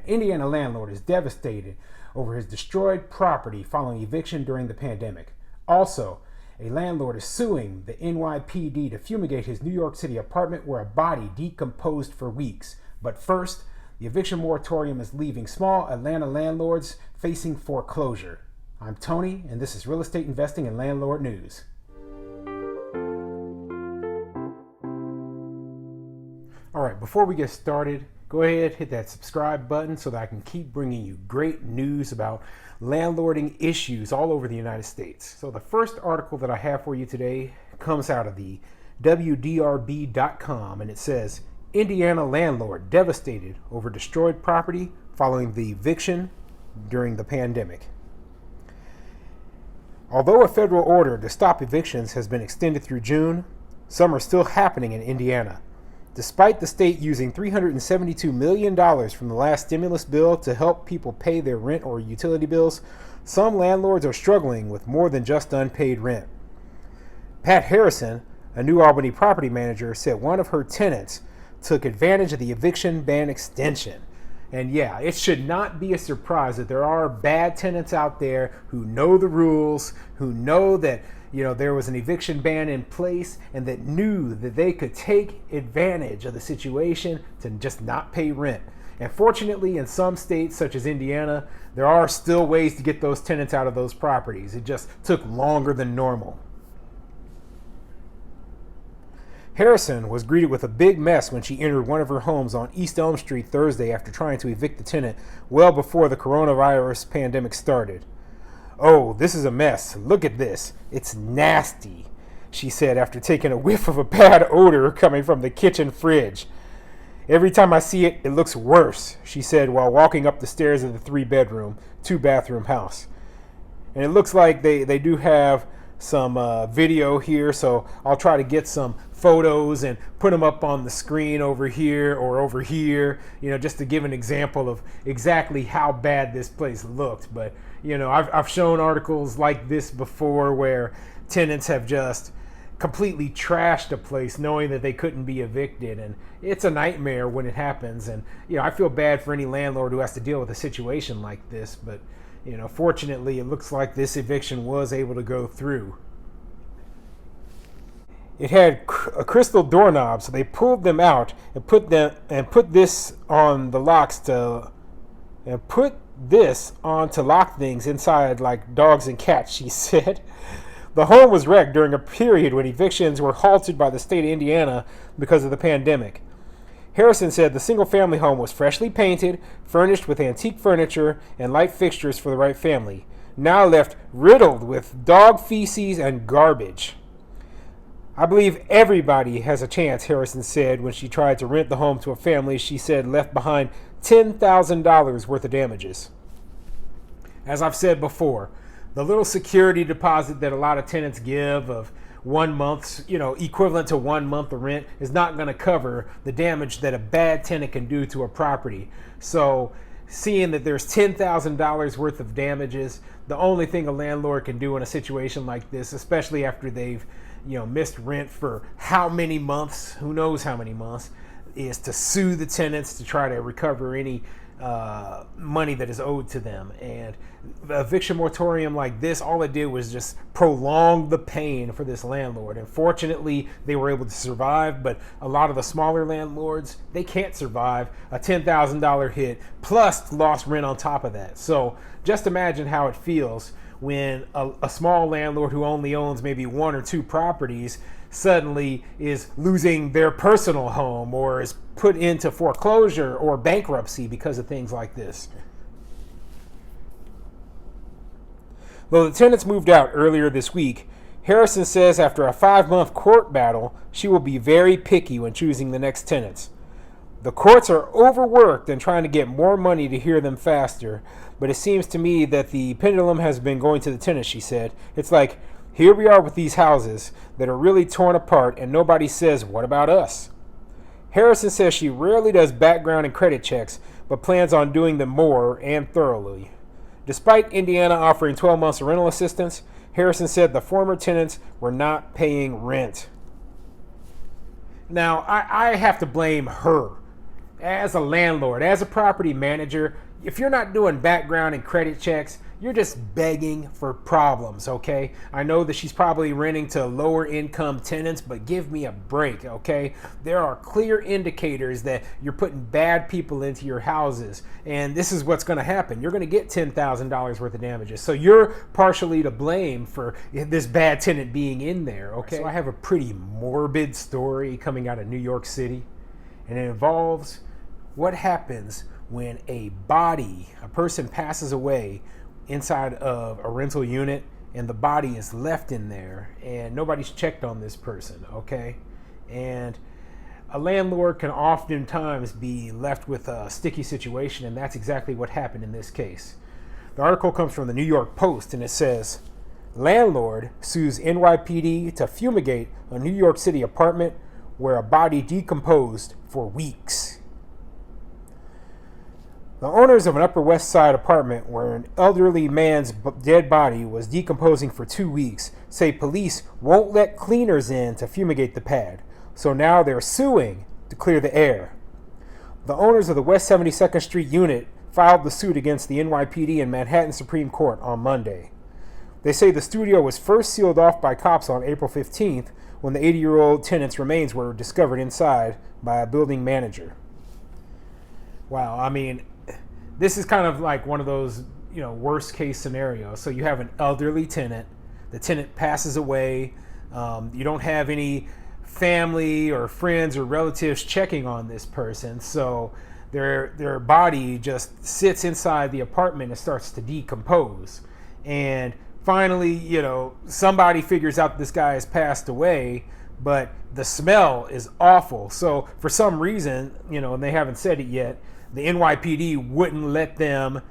Indiana landlord is devastated over his destroyed property following eviction during the pandemic. Also, a landlord is suing the NYPD to fumigate his New York City apartment where a body decomposed for weeks. But first, the eviction moratorium is leaving small Atlanta landlords facing foreclosure. I'm Tony, and this is Real Estate Investing and Landlord News. All right, before we get started, go ahead, hit that subscribe button so that I can keep bringing you great news about landlording issues all over the United States. So the first article that I have for you today comes out of the WDRB.com, and it says, Indiana landlord devastated over destroyed property following the eviction during the pandemic. Although a federal order to stop evictions has been extended through June, some are still happening in Indiana. Despite the state using $372 million from the last stimulus bill to help people pay their rent or utility bills, some landlords are struggling with more than just unpaid rent. Pat Harrison, a New Albany property manager, said one of her tenants took advantage of the eviction ban extension. And yeah, it should not be a surprise that there are bad tenants out there who know the rules, who know that there was an eviction ban in place and that knew that they could take advantage of the situation to just not pay rent. And fortunately, in some states such as Indiana, there are still ways to get those tenants out of those properties. It just took longer than normal. Harrison was greeted with a big mess when she entered one of her homes on East Elm Street Thursday after trying to evict the tenant well before the coronavirus pandemic started. "Oh, this is a mess. Look at this. It's nasty," she said after taking a whiff of a bad odor coming from the kitchen fridge. "Every time I see it, it looks worse," she said while walking up the stairs of the 3-bedroom, 2-bathroom house. And it looks like they do have some video here, so I'll try to get some photos and put them up on the screen over here or over here, just to give an example of exactly how bad this place looked. But I've shown articles like this before where tenants have just completely trashed a place knowing that they couldn't be evicted, and it's a nightmare when it happens. And I feel bad for any landlord who has to deal with a situation like this, but fortunately, it looks like this eviction was able to go through. It had a crystal doorknob, so they pulled them out and put this on the locks to lock things inside like dogs and cats, she said. The home was wrecked during a period when evictions were halted by the state of Indiana because of the pandemic. Harrison said the single-family home was freshly painted, furnished with antique furniture and light fixtures for the right family, now left riddled with dog feces and garbage. "I believe everybody has a chance," Harrison said when she tried to rent the home to a family she said left behind $10,000 worth of damages. As I've said before, the little security deposit that a lot of tenants give of 1 month's, equivalent to 1 month of rent is not going to cover the damage that a bad tenant can do to a property. So seeing that there's $10,000 worth of damages, the only thing a landlord can do in a situation like this, especially after they've, missed rent for how many months, who knows how many months, is to sue the tenants to try to recover any money that is owed to them. And the eviction moratorium like this, all it did was just prolong the pain for this landlord. And fortunately, they were able to survive, but a lot of the smaller landlords, they can't survive a $10,000 hit plus lost rent on top of that. So just imagine how it feels when a small landlord who only owns maybe 1 or 2 properties suddenly is losing their personal home or is put into foreclosure or bankruptcy because of things like this. Though the tenants moved out earlier this week, Harrison says after a 5-month court battle, she will be very picky when choosing the next tenants. "The courts are overworked and trying to get more money to hear them faster, but it seems to me that the pendulum has been going to the tenants," she said. "It's like, here we are with these houses that are really torn apart and nobody says, what about us?" Harrison says she rarely does background and credit checks, but plans on doing them more and thoroughly. Despite Indiana offering 12 months of rental assistance, Harrison said the former tenants were not paying rent. Now, I have to blame her. as a landlord, as a property manager, if you're not doing background and credit checks, you're just begging for problems, okay? I know that she's probably renting to lower income tenants, but give me a break, okay? There are clear indicators that you're putting bad people into your houses, and this is what's going to happen. You're going to get $10,000 worth of damages. So you're partially to blame for this bad tenant being in there, okay? So I have a pretty morbid story coming out of New York City, and it involves what happens when a person passes away inside of a rental unit and the body is left in there and nobody's checked on this person, okay? And a landlord can oftentimes be left with a sticky situation, and that's exactly what happened in this case. The article comes from the New York Post, and it says, "Landlord sues NYPD to fumigate a New York City apartment where a body decomposed for weeks." The owners of an Upper West Side apartment where an elderly man's dead body was decomposing for 2 weeks say police won't let cleaners in to fumigate the pad, so now they're suing to clear the air. The owners of the West 72nd Street unit filed the suit against the NYPD in Manhattan Supreme Court on Monday. They say the studio was first sealed off by cops on April 15th when the 80-year-old tenant's remains were discovered inside by a building manager. Wow, I mean, this is kind of like one of those, worst case scenarios. So you have an elderly tenant, the tenant passes away, you don't have any family or friends or relatives checking on this person, so their body just sits inside the apartment and starts to decompose. And finally, somebody figures out this guy has passed away, but the smell is awful. So for some reason, and they haven't said it yet, the NYPD wouldn't let them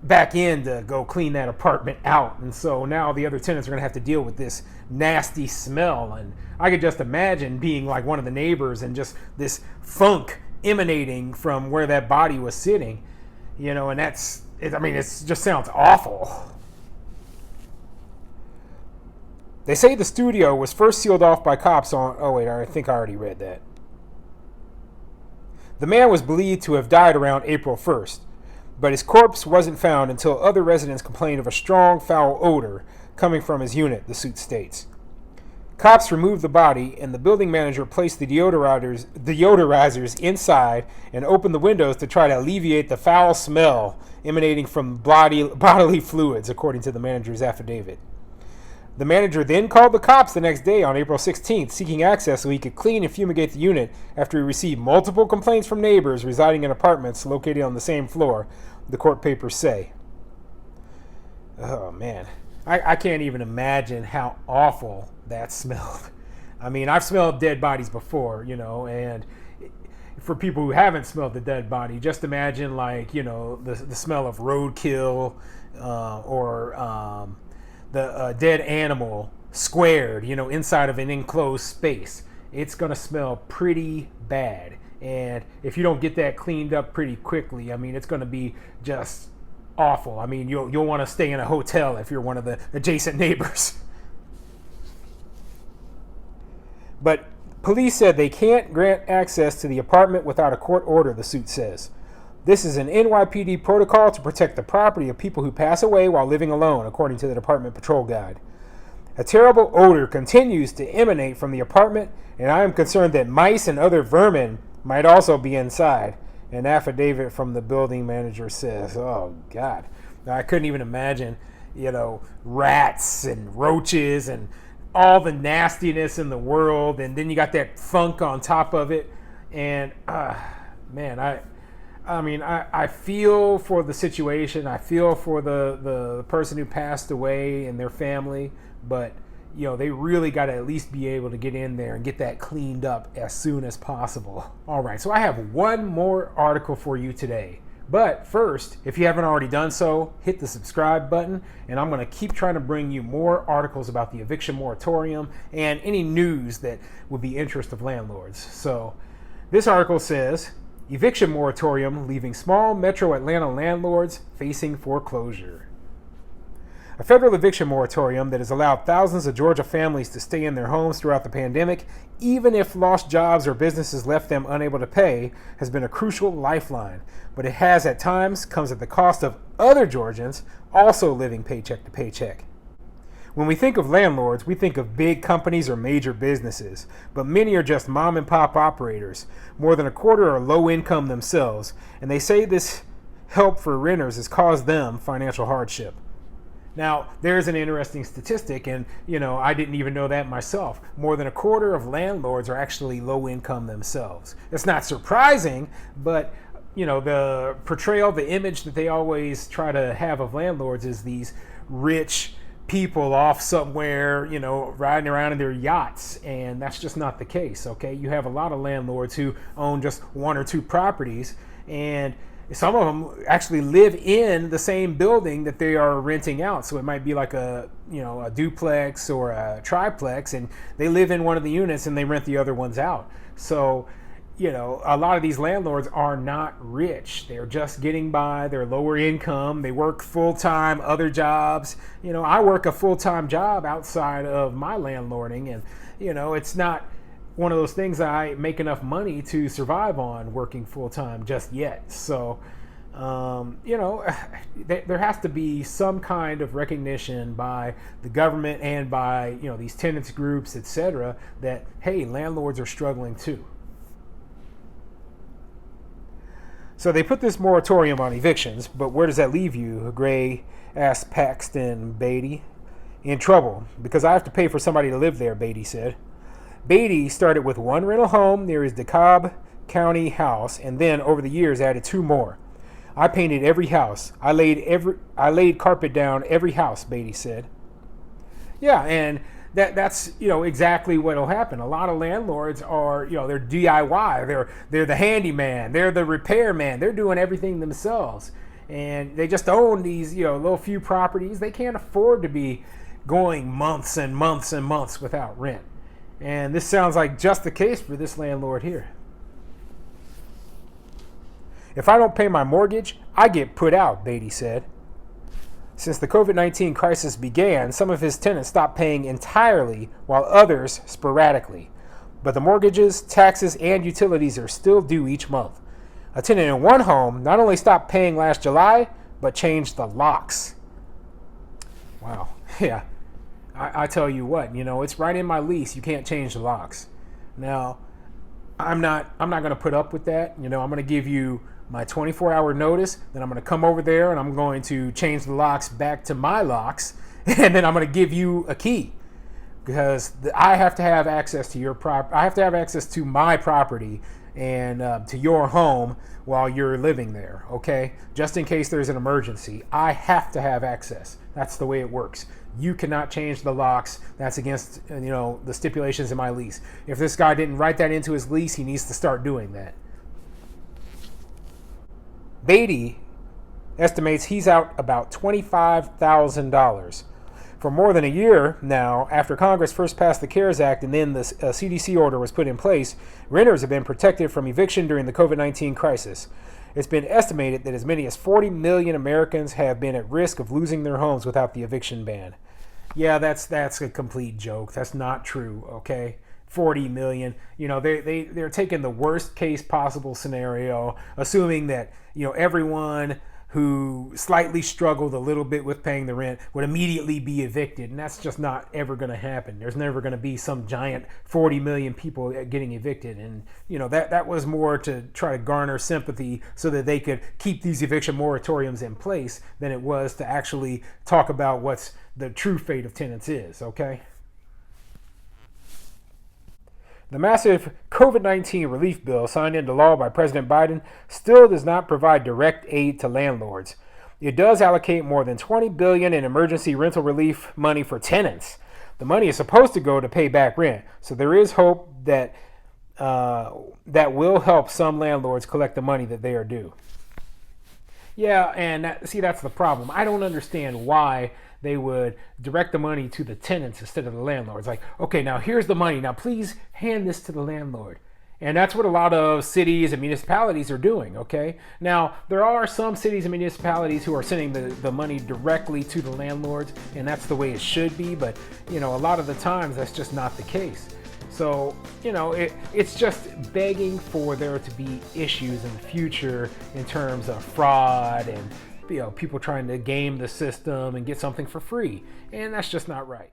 back in to go clean that apartment out. And so now the other tenants are going to have to deal with this nasty smell. And I could just imagine being like one of the neighbors and just this funk emanating from where that body was sitting, and that's, it just sounds awful. They say the studio was first sealed off by cops on, I think I already read that. The man was believed to have died around April 1st, but his corpse wasn't found until other residents complained of a strong, foul odor coming from his unit, the suit states. Cops removed the body, and the building manager placed the deodorizers inside and opened the windows to try to alleviate the foul smell emanating from bodily fluids, according to the manager's affidavit. The manager then called the cops the next day on April 16th, seeking access so he could clean and fumigate the unit after he received multiple complaints from neighbors residing in apartments located on the same floor, the court papers say. Oh, man. I can't even imagine how awful that smelled. I've smelled dead bodies before, and for people who haven't smelled the dead body, just imagine, the smell of roadkill or the dead animal squared, inside of an enclosed space. It's going to smell pretty bad. And if you don't get that cleaned up pretty quickly, it's going to be just awful. You'll want to stay in a hotel if you're one of the adjacent neighbors. But police said they can't grant access to the apartment without a court order, the suit says. This is an NYPD protocol to protect the property of people who pass away while living alone, according to the Department Patrol Guide. A terrible odor continues to emanate from the apartment, and I am concerned that mice and other vermin might also be inside, an affidavit from the building manager says. Oh, God. Now, I couldn't even imagine, rats and roaches and all the nastiness in the world, and then you got that funk on top of it, and, man, I feel for the situation. I feel for the person who passed away and their family, but they really got to at least be able to get in there and get that cleaned up as soon as possible. All right, so I have one more article for you today. But first, if you haven't already done so, hit the subscribe button, and I'm going to keep trying to bring you more articles about the eviction moratorium and any news that would be interest of landlords. So this article says, Eviction Moratorium leaving small metro Atlanta landlords facing foreclosure. A federal eviction moratorium that has allowed thousands of Georgia families to stay in their homes throughout the pandemic, even if lost jobs or businesses left them unable to pay, has been a crucial lifeline. But it has at times comes at the cost of other Georgians also living paycheck to paycheck. When we think of landlords, we think of big companies or major businesses, but many are just mom and pop operators. More than a quarter are low income themselves, and they say this help for renters has caused them financial hardship. Now, there's an interesting statistic, and I didn't even know that myself. More than a quarter of landlords are actually low income themselves. It's not surprising, but the portrayal, the image that they always try to have of landlords is these rich people off somewhere, riding around in their yachts, and that's just not the case. Okay, you have a lot of landlords who own just one or two properties, and some of them actually live in the same building that they are renting out. So it might be like a duplex or a triplex, and they live in one of the units and they rent the other ones out. So a lot of these landlords are not rich. They're just getting by. They're lower income. They work full-time, other jobs. I work a full-time job outside of my landlording, and, it's not one of those things that I make enough money to survive on working full-time just yet. So, there has to be some kind of recognition by the government and by, these tenants groups, etc., that, hey, landlords are struggling too. So they put this moratorium on evictions, but where does that leave you? Gray asked Paxton Beatty. In trouble, because I have to pay for somebody to live there, Beatty said. Beatty started with one rental home near his DeKalb County house, and then over the years added two more. I painted every house. I laid carpet down every house, Beatty said. Yeah, and that's exactly what'll happen. A lot of landlords are they're DIY. They're the handyman. They're the repairman. They're doing everything themselves, and they just own these little few properties. They can't afford to be going months and months and months without rent. And this sounds like just the case for this landlord here. If I don't pay my mortgage, I get put out, Beatty said. Since the COVID-19 crisis began, some of his tenants stopped paying entirely, while others sporadically. But the mortgages, taxes, and utilities are still due each month. A tenant in one home not only stopped paying last July, but changed the locks. Wow. Yeah. I tell you what, it's right in my lease. You can't change the locks. Now, I'm not going to put up with that. I'm going to give you my 24-hour notice, then I'm going to come over there and I'm going to change the locks back to my locks, and then I'm going to give you a key, because I have to have access to your I have to have access to my property and to your home while you're living there, okay? Just in case there's an emergency, I have to have access. That's the way it works. You cannot change the locks. That's against the stipulations in my lease. If this guy didn't write that into his lease, he needs to start doing that. Beatty estimates he's out about $25,000. For more than a year now, after Congress first passed the CARES Act and then the CDC order was put in place, renters have been protected from eviction during the COVID-19 crisis. It's been estimated that as many as 40 million Americans have been at risk of losing their homes without the eviction ban. Yeah, that's a complete joke. That's not true, okay? 40 million. They're taking the worst case possible scenario, assuming that, everyone who slightly struggled a little bit with paying the rent would immediately be evicted. And that's just not ever going to happen. There's never going to be some giant 40 million people getting evicted. And, that was more to try to garner sympathy so that they could keep these eviction moratoriums in place than it was to actually talk about what's the true fate of tenants is, okay? The massive COVID-19 relief bill signed into law by President Biden still does not provide direct aid to landlords. It does allocate more than $20 billion in emergency rental relief money for tenants. The money is supposed to go to pay back rent, so there is hope that that will help some landlords collect the money that they are due. Yeah, and that's the problem. I don't understand why they would direct the money to the tenants instead of the landlords. Like, okay, now here's the money. Now please hand this to the landlord. And that's what a lot of cities and municipalities are doing, okay? Now, there are some cities and municipalities who are sending the money directly to the landlords, and that's the way it should be, but, a lot of the times that's just not the case. So, it's just begging for there to be issues in the future in terms of fraud and, people trying to game the system and get something for free. And that's just not right.